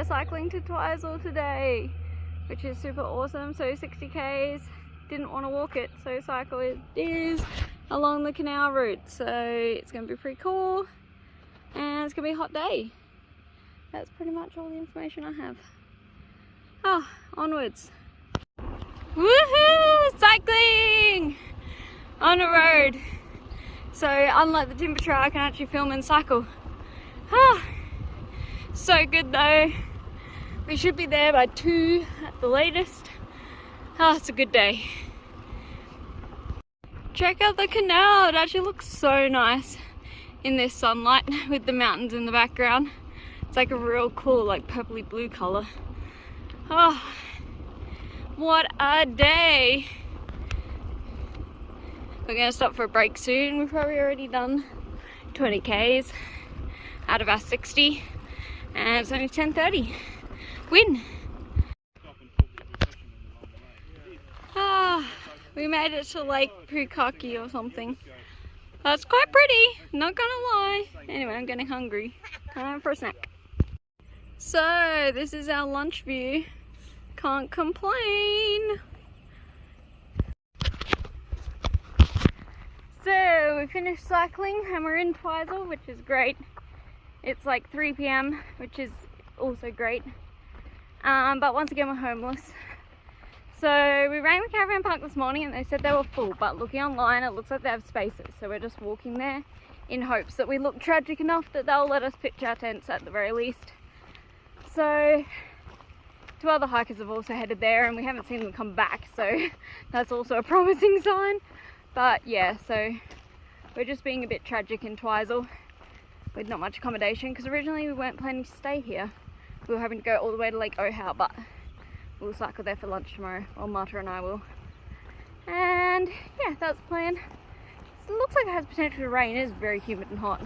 we're cycling to Twizel today, which is super awesome. So 60 k's, didn't want to walk it, so cycle it is along the canal route. So it's going to be pretty cool and it's going to be a hot day. That's pretty much all the information I have. Oh, onwards. Woohoo! Cycling on a road. So unlike the timber trail, I can actually film and cycle. Ah, so good though. We should be there by 2 at the latest. Ah, it's a good day. Check out the canal. It actually looks so nice in this sunlight with the mountains in the background. It's like a real cool, like purpley blue color. Oh, what a day. We're gonna stop for a break soon. We've probably already done 20 k's out of our 60 and it's only 10:30. Win! Ah, we made it to Lake Tekapo or something. That's quite pretty, not gonna lie. Anyway, I'm getting hungry. Time for a snack. So, this is our lunch view. Can't complain. So we finished cycling and we're in Twizel, which is great. It's like 3 p.m, which is also great. But once again we're homeless. So we rang the caravan park this morning and they said they were full, but looking online it looks like they have spaces. So we're just walking there in hopes that we look tragic enough that they'll let us pitch our tents at the very least. So 2 other hikers have also headed there and we haven't seen them come back, so that's also a promising sign. But yeah, so we're just being a bit tragic in Twizel with not much accommodation, because originally we weren't planning to stay here. We were hoping to go all the way to Lake Tekapo, but we'll cycle there for lunch tomorrow. Well, Marta and I will. And yeah, that's the plan. It looks like it has potential to rain. It is very humid and hot.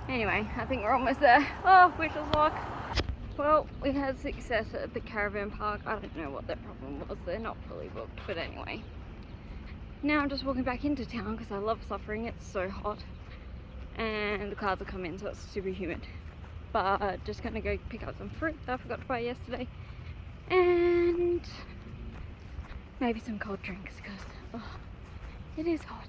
Anyway, I think we're almost there. Oh, wish us luck. Well, we had success at the caravan park. I don't know what their problem was. They're not fully booked, but anyway. Now I'm just walking back into town because I love suffering. It's so hot and the clouds will come in, so it's super humid. But just gonna go pick up some fruit that I forgot to buy yesterday and maybe some cold drinks because it is hot.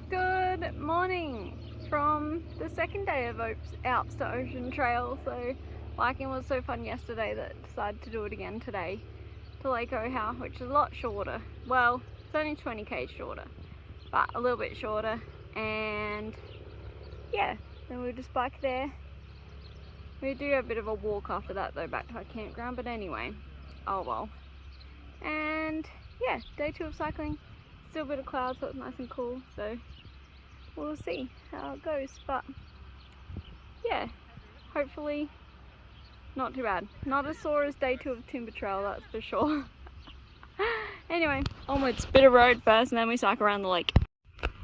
Good morning from the second day of Alps to Ocean Trail. So biking was so fun yesterday that I decided to do it again today to Lake Tekapo, which is a lot shorter. Well, it's only 20 k's shorter, but a little bit shorter. And yeah, then we'll just bike there. We do have a bit of a walk after that though, back to our campground, but anyway, oh well. And yeah, day 2 of cycling. Still a bit of clouds, so it's nice and cool, so we'll see how it goes. But yeah, hopefully not too bad. Not as sore as day 2 of Timber Trail, that's for sure. Anyway, onwards. Bit of road first and then we cycle around the lake.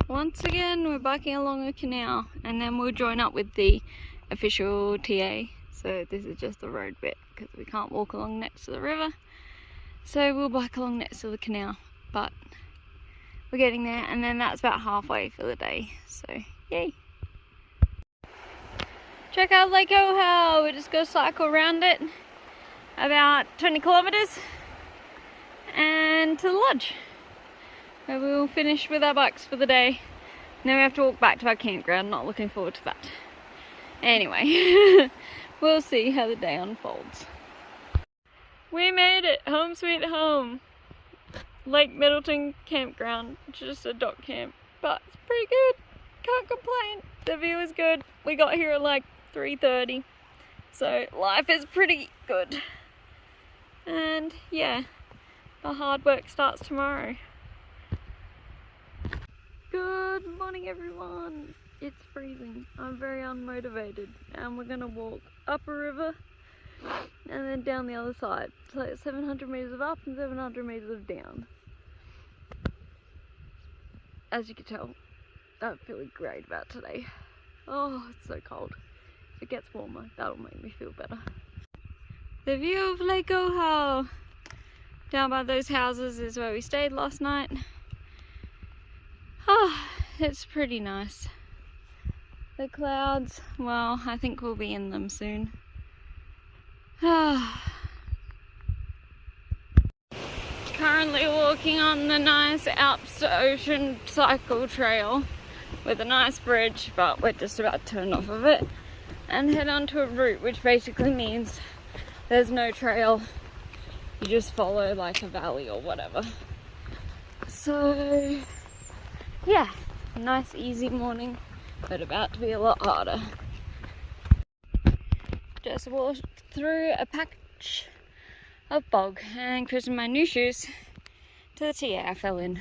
Once again, we're biking along a canal and then we'll join up with the official TA. So this is just the road bit because we can't walk along next to the river. So we'll bike along next to the canal. But we're getting there and then that's about halfway for the day. So yay. Check out Lake Tekapo. We're just gonna cycle around it about 20 kilometers and to the lodge where we'll finish with our bikes for the day. And then we have to walk back to our campground. Not looking forward to that. Anyway, we'll see how the day unfolds. We made it! Home sweet home! Lake Middleton Campground, just a dock camp, but it's pretty good. Can't complain. The view is good. We got here at like 3:30, so life is pretty good. And yeah, the hard work starts tomorrow. Good morning everyone. It's freezing. I'm very unmotivated and we're gonna walk up a river and then down the other side. So it's 700 meters of up and 700 meters of down. As you can tell, I'm feeling great about today. Oh, it's so cold. If it gets warmer, that'll make me feel better. The view of Lake Tekapo down by those houses is where we stayed last night. Oh, it's pretty nice. The clouds, well, I think we'll be in them soon. Currently walking on the nice Alps to Ocean cycle trail with a nice bridge, but we're just about to turn off of it and head onto a route, which basically means there's no trail. You just follow like a valley or whatever. So yeah, nice easy morning, but about to be a lot harder. Just walked through a patch of bog and christened my new shoes to the TA I fell in.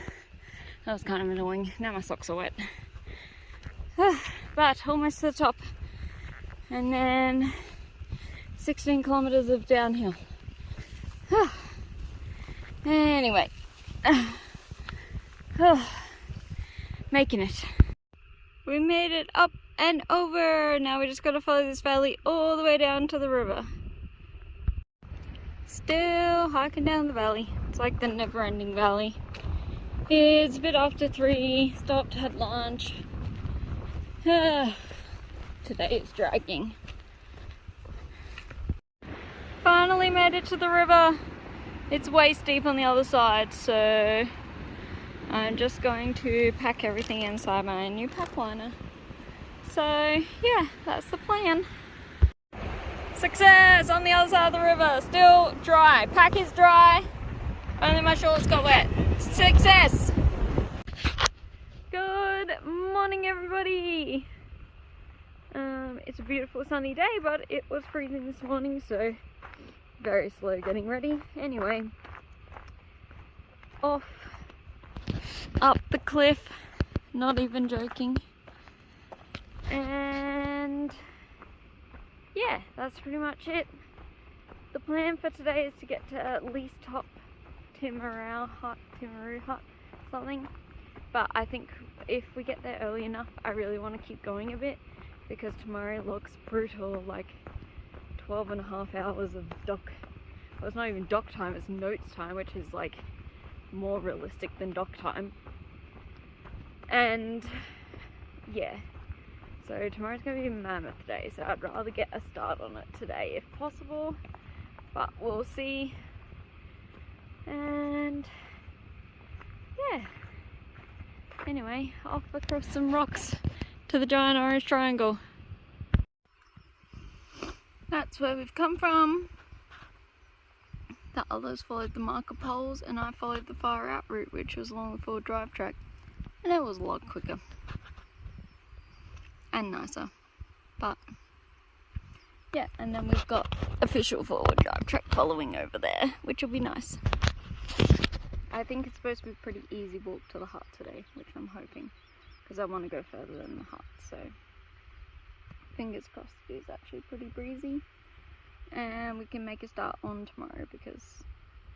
That was kind of annoying. Now my socks are wet. But almost to the top. And then 16 kilometers of downhill. Anyway. Making it. We made it up and over. Now we just gotta follow this valley all the way down to the river. Still hiking down the valley. It's like the never-ending valley. It's a bit after 3. Stopped, had lunch. Today is dragging. Finally made it to the river. It's waist deep on the other side, so I'm just going to pack everything inside my new pack liner. So yeah, that's the plan. Success on the other side of the river. Still dry. Pack is dry. Only my shorts got wet. Success! Good morning, everybody. It's a beautiful sunny day, but it was freezing this morning, so very slow getting ready. Anyway, off up the cliff, not even joking. And yeah, that's pretty much it. The plan for today is to get to at least top Timaru Hut, something. But I think if we get there early enough, I really want to keep going a bit, because tomorrow looks brutal, like 12.5 hours of dock. Well, it's not even dock time, it's notes time, which is like more realistic than dock time. And yeah, so tomorrow's going to be a mammoth day, so I'd rather get a start on it today if possible, but we'll see. And yeah, anyway, off across some rocks to the giant orange triangle. That's where we've come from. The others followed the marker poles, and I followed the far out route, which was along the forward drive track, and it was a lot quicker and nicer. But yeah, and then we've got official forward drive track following over there, which will be nice. I think it's supposed to be a pretty easy walk to the hut today, which I'm hoping, because I want to go further than the hut, so fingers crossed it is actually pretty breezy and we can make a start on tomorrow, because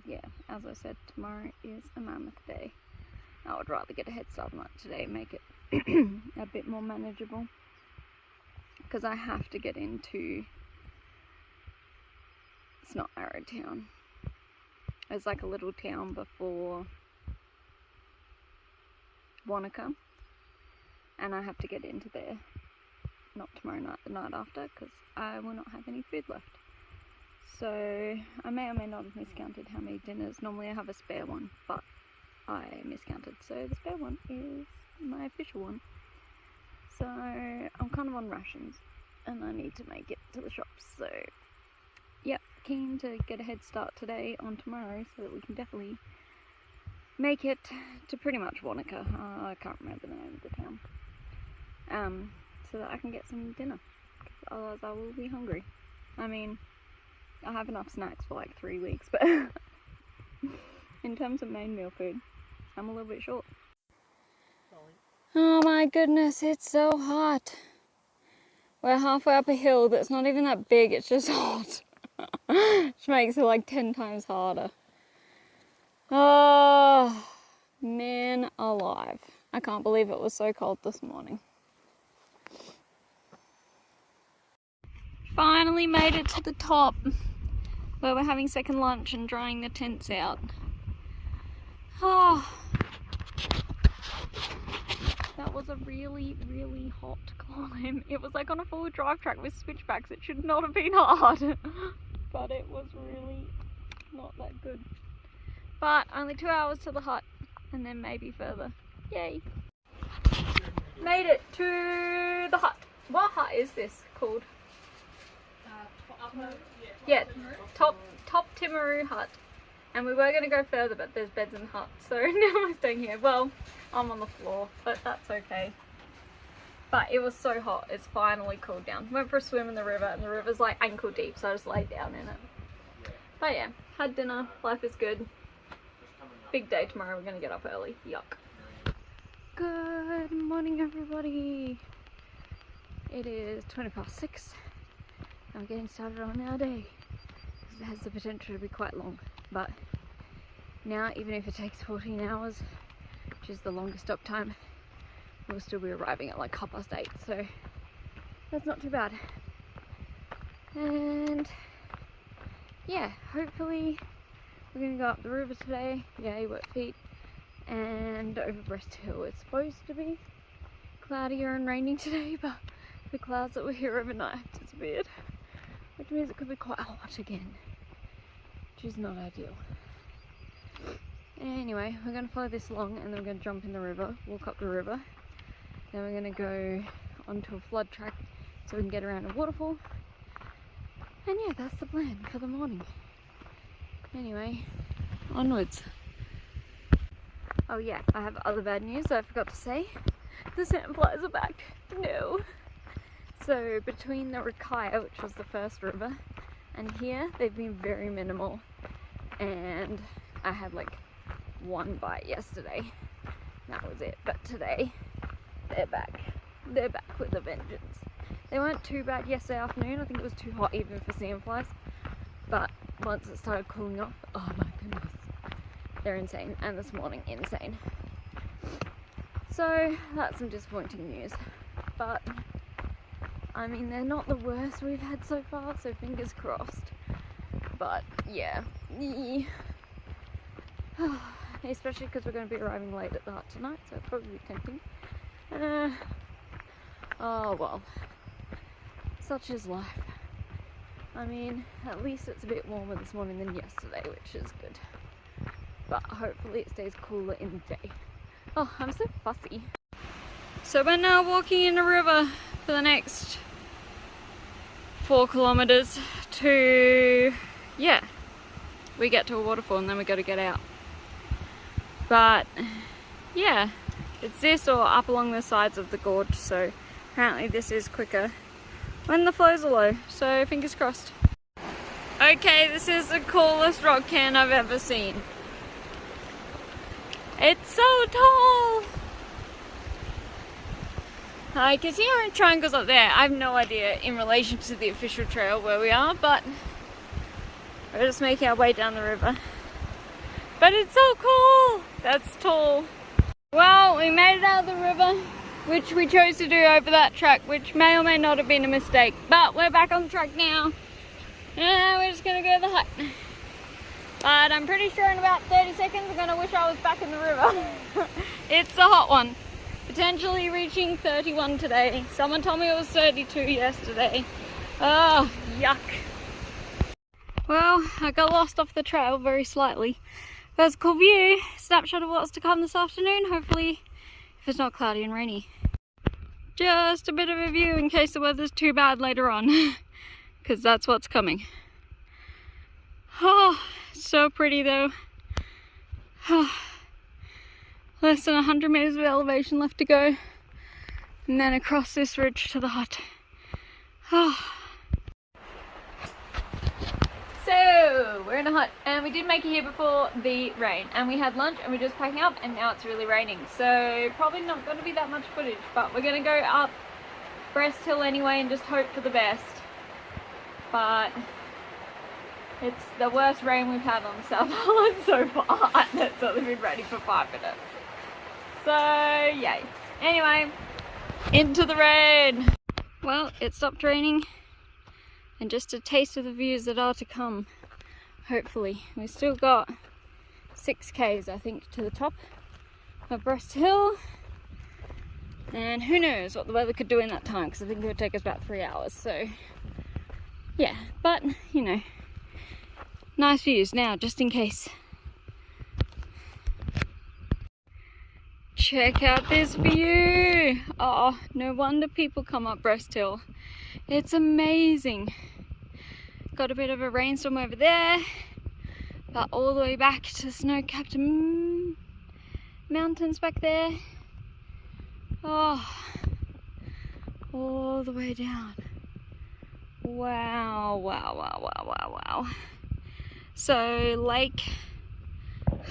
yeah, as I said, tomorrow is a mammoth day. I would rather get a head start on that today, make it a bit more manageable, because I have to get into, it's not Arrowtown, it's like a little town before Wanaka, and I have to get into there, not tomorrow night, the night after, because I will not have any food left. So I may or may not have miscounted how many dinners. Normally I have a spare one, but I miscounted, so the spare one is my official one. So I'm kind of on rations and I need to make it to the shops, so yep, keen to get a head start today on tomorrow so that we can definitely make it to pretty much Wanaka. I can't remember the name of the town. So that I can get some dinner, because otherwise I will be hungry. I mean, I have enough snacks for like 3 weeks, but in terms of main meal food, I'm a little bit short. Oh my goodness, it's so hot. We're halfway up a hill that's not even that big, it's just hot. Which makes it like 10 times harder. Oh, man alive. I can't believe it was so cold this morning. Finally made it to the top, where we're having second lunch and drying the tents out. Oh, that was a really, really hot climb. It was like on a full drive track with switchbacks. It should not have been hard. But it was really not that good. But only 2 hours to the hut and then maybe further. Yay! Made it to the hut. What hut is this called? Yeah, top Timaru hut. And we were going to go further, but there's beds in the hut, so now we're staying here. Well, I'm on the floor, but that's okay. But it was so hot, it's finally cooled down. Went for a swim in the river, and the river's like ankle deep, so I just laid down in it. But yeah, had dinner, life is good. Big day tomorrow, we're going to get up early. Yuck. Good morning, everybody. It is 6:20, and we're getting started on our day. It has the potential to be quite long, but now, even if it takes 14 hours, which is the longest stop time, we'll still be arriving at like 8:30, so that's not too bad. And yeah, hopefully we're gonna go up the river today. Yay, wet feet. And over Breast Hill. It's supposed to be cloudier and raining today, but the clouds that were here overnight have disappeared, which means it could be quite hot again, which is not ideal. Anyway, we're going to follow this along and then we're going to jump in the river, walk up the river, then we're going to go onto a flood track so we can get around a waterfall. And yeah, that's the plan for the morning. Anyway, onwards. Oh yeah, I have other bad news that I forgot to say. The sandflies are back. No. So between the Rakaya, which was the first river, and here, they've been very minimal. And I had like one bite yesterday. That was it. But today, they're back. They're back with a vengeance. They weren't too bad yesterday afternoon. I think it was too hot even for sandflies. But once it started cooling off, oh my goodness. They're insane, and this morning, insane. So that's some disappointing news, but I mean, they're not the worst we've had so far, so fingers crossed. But yeah, especially because we're going to be arriving late at the hut tonight, so it'll probably be tempting. Oh well, such is life. I mean, at least it's a bit warmer this morning than yesterday, which is good. But hopefully it stays cooler in the day. Oh, I'm so fussy. So we're now walking in the river for the next 4 kilometers to, yeah, we get to a waterfall and then we got to get out. But yeah, it's this or up along the sides of the gorge, so apparently this is quicker when the flows are low, so fingers crossed. Okay, this is the coolest rock cairn I've ever seen. It's so tall! I can see orange triangles up there. I have no idea in relation to the official trail where we are, but we're just making our way down the river. But it's so cool! That's tall. Well, we made it out of the river, which we chose to do over that track, which may or may not have been a mistake. But we're back on the track now. And we're just gonna go to the hut. But I'm pretty sure in about 30 seconds I'm gonna wish I was back in the river. It's a hot one. Potentially reaching 31 today. Someone told me it was 32 yesterday. Oh, yuck. Well, I got lost off the trail very slightly. That's a cool view. Snapshot of what's to come this afternoon, hopefully, if it's not cloudy and rainy. Just a bit of a view in case the weather's too bad later on, because that's what's coming. Oh, so pretty though. Oh, less than 100 meters of elevation left to go, and then across this ridge to the hut. Oh. So we're in a hut, and we did make it here before the rain, and we had lunch and we're just packing up, and now it's really raining, so probably not going to be that much footage, but we're going to go up Breast Hill anyway and just hope for the best. But it's the worst rain we've had on the South Island so far, and it's only been raining for 5 minutes. So, yay. Anyway, into the rain. Well, it stopped raining, and just a taste of the views that are to come, hopefully. We've still got 6 k's, I think, to the top of Breast Hill. And who knows what the weather could do in that time, because I think it would take us about 3 hours. So yeah, but you know, nice views now, just in case. Check out this view. Oh, no wonder people come up Breast Hill. It's amazing. Got a bit of a rainstorm over there, but all the way back to snow-capped mountains back there. Oh, all the way down. Wow, wow, wow, wow, wow, wow. So Lake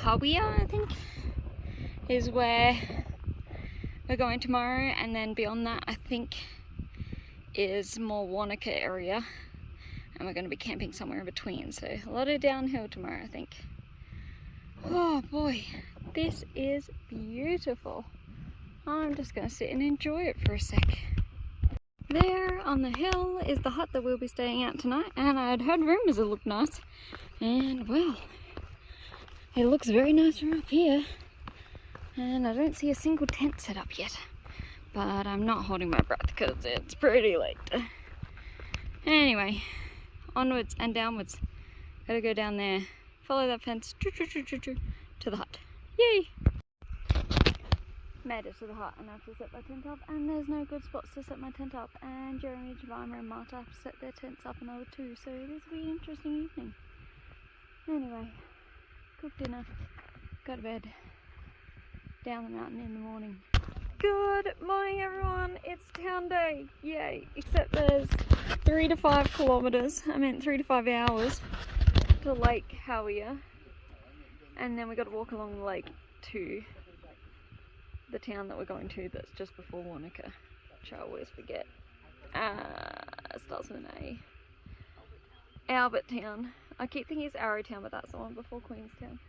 Hawea, I think, is where we're going tomorrow, and then beyond that I think is more Wanaka area, and we're going to be camping somewhere in between. So a lot of downhill tomorrow, I think. Oh boy, this is beautiful. I'm just going to sit and enjoy it for a sec. There on the hill is the hut that we'll be staying at tonight, and I'd heard rumours it looked nice, and well, it looks very nice from up here. And I don't see a single tent set up yet, but I'm not holding my breath because it's pretty late. Anyway, onwards and downwards. Gotta go down there, follow that fence, to the hut. Yay! Made it to the hut, and I have to set my tent up, and there's no good spots to set my tent up, and Jeremy, Jemima and Marta have to set their tents up another two, so this will be an interesting evening. Anyway, cook dinner, go to bed, down the mountain in the morning. Good morning everyone, it's town day, yay, except there's 3 to 5 kilometers, I meant 3 to 5 hours to Lake Hawea, and then we got to walk along the lake to the town that we're going to that's just before Wanaka, which I always forget. It starts with an A. Albert Town. I keep thinking it's Arrowtown, but that's the one before Queenstown.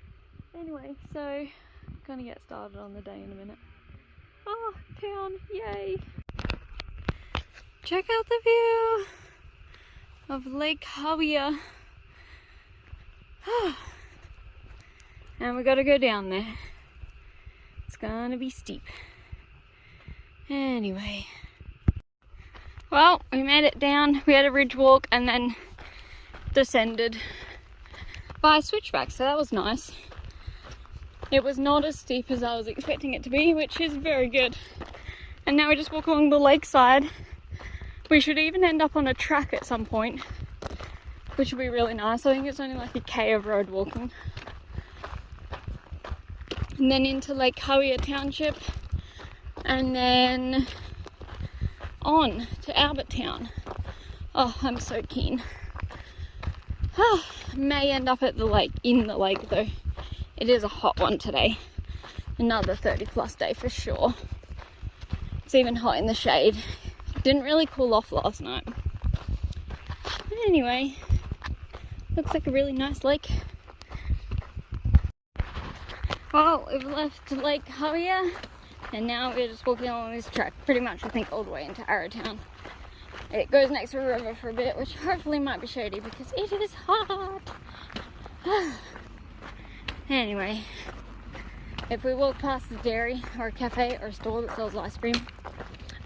Anyway, so gonna get started on the day in a minute. Oh, town, yay! Check out the view of Lake Hawea. And we gotta go down there. It's gonna be steep. Anyway. Well, we made it down. We had a ridge walk and then descended by switchback, so that was nice. It was not as steep as I was expecting it to be, which is very good. And now we just walk along the lakeside. We should even end up on a track at some point, which would be really nice. I think it's only like a K of road walking. And then into Lake Hawea Township, and then on to Albert Town. Oh, I'm so keen. May end up at the lake, in the lake though. It is a hot one today. Another 30+ day for sure. It's even hot in the shade. Didn't really cool off last night. But anyway, looks like a really nice lake. Well, we've left Lake Hawea, and now we're just walking along this track, pretty much I think all the way into Arrowtown. It goes next to a river for a bit, which hopefully might be shady because it is hot. Anyway, if we walk past a dairy or a cafe or a store that sells ice cream,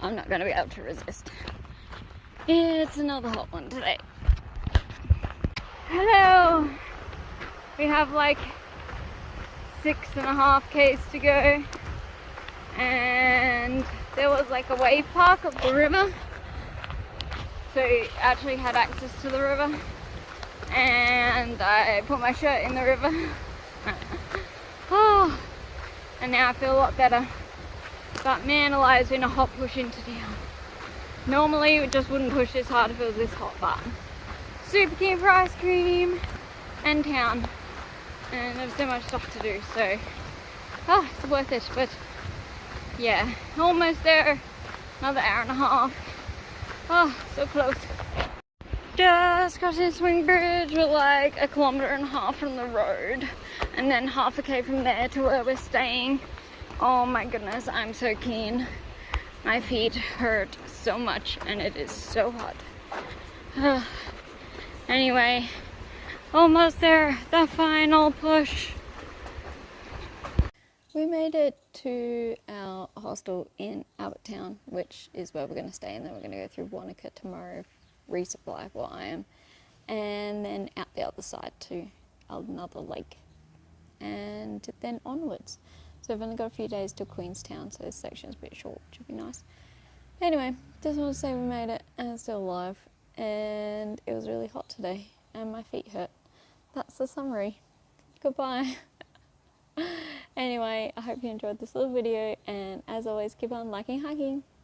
I'm not going to be able to resist. It's another hot one today. Hello! We have like 6.5 k's to go, and there was like a wave park up the river, so I actually had access to the river, and I put my shirt in the river. Oh, and now I feel a lot better, but man alive, it's been a hot push into town. Normally it just wouldn't push this hard if it was this hot, but super keen for ice cream and town. And there's so much stuff to do, so it's worth it. But yeah, almost there. Another hour and a half. Oh, so close. Just got to the swing bridge. We're like 1.5 kilometers from the road, and then half a k from there to where we're staying. Oh my goodness, I'm so keen. My feet hurt so much, and it is so hot. Anyway, almost there, the final push. We made it to our hostel in Albertown, which is where we're going to stay, and then we're going to go through Wanaka tomorrow, resupply where I am, and then out the other side to another lake, and then onwards. So we've only got a few days to Queenstown, so this section's a bit short, which would be nice. Anyway, just want to say we made it, and it's still alive, and it was really hot today, and my feet hurt. That's the summary. Goodbye. Anyway, I hope you enjoyed this little video, and as always, keep on liking hiking.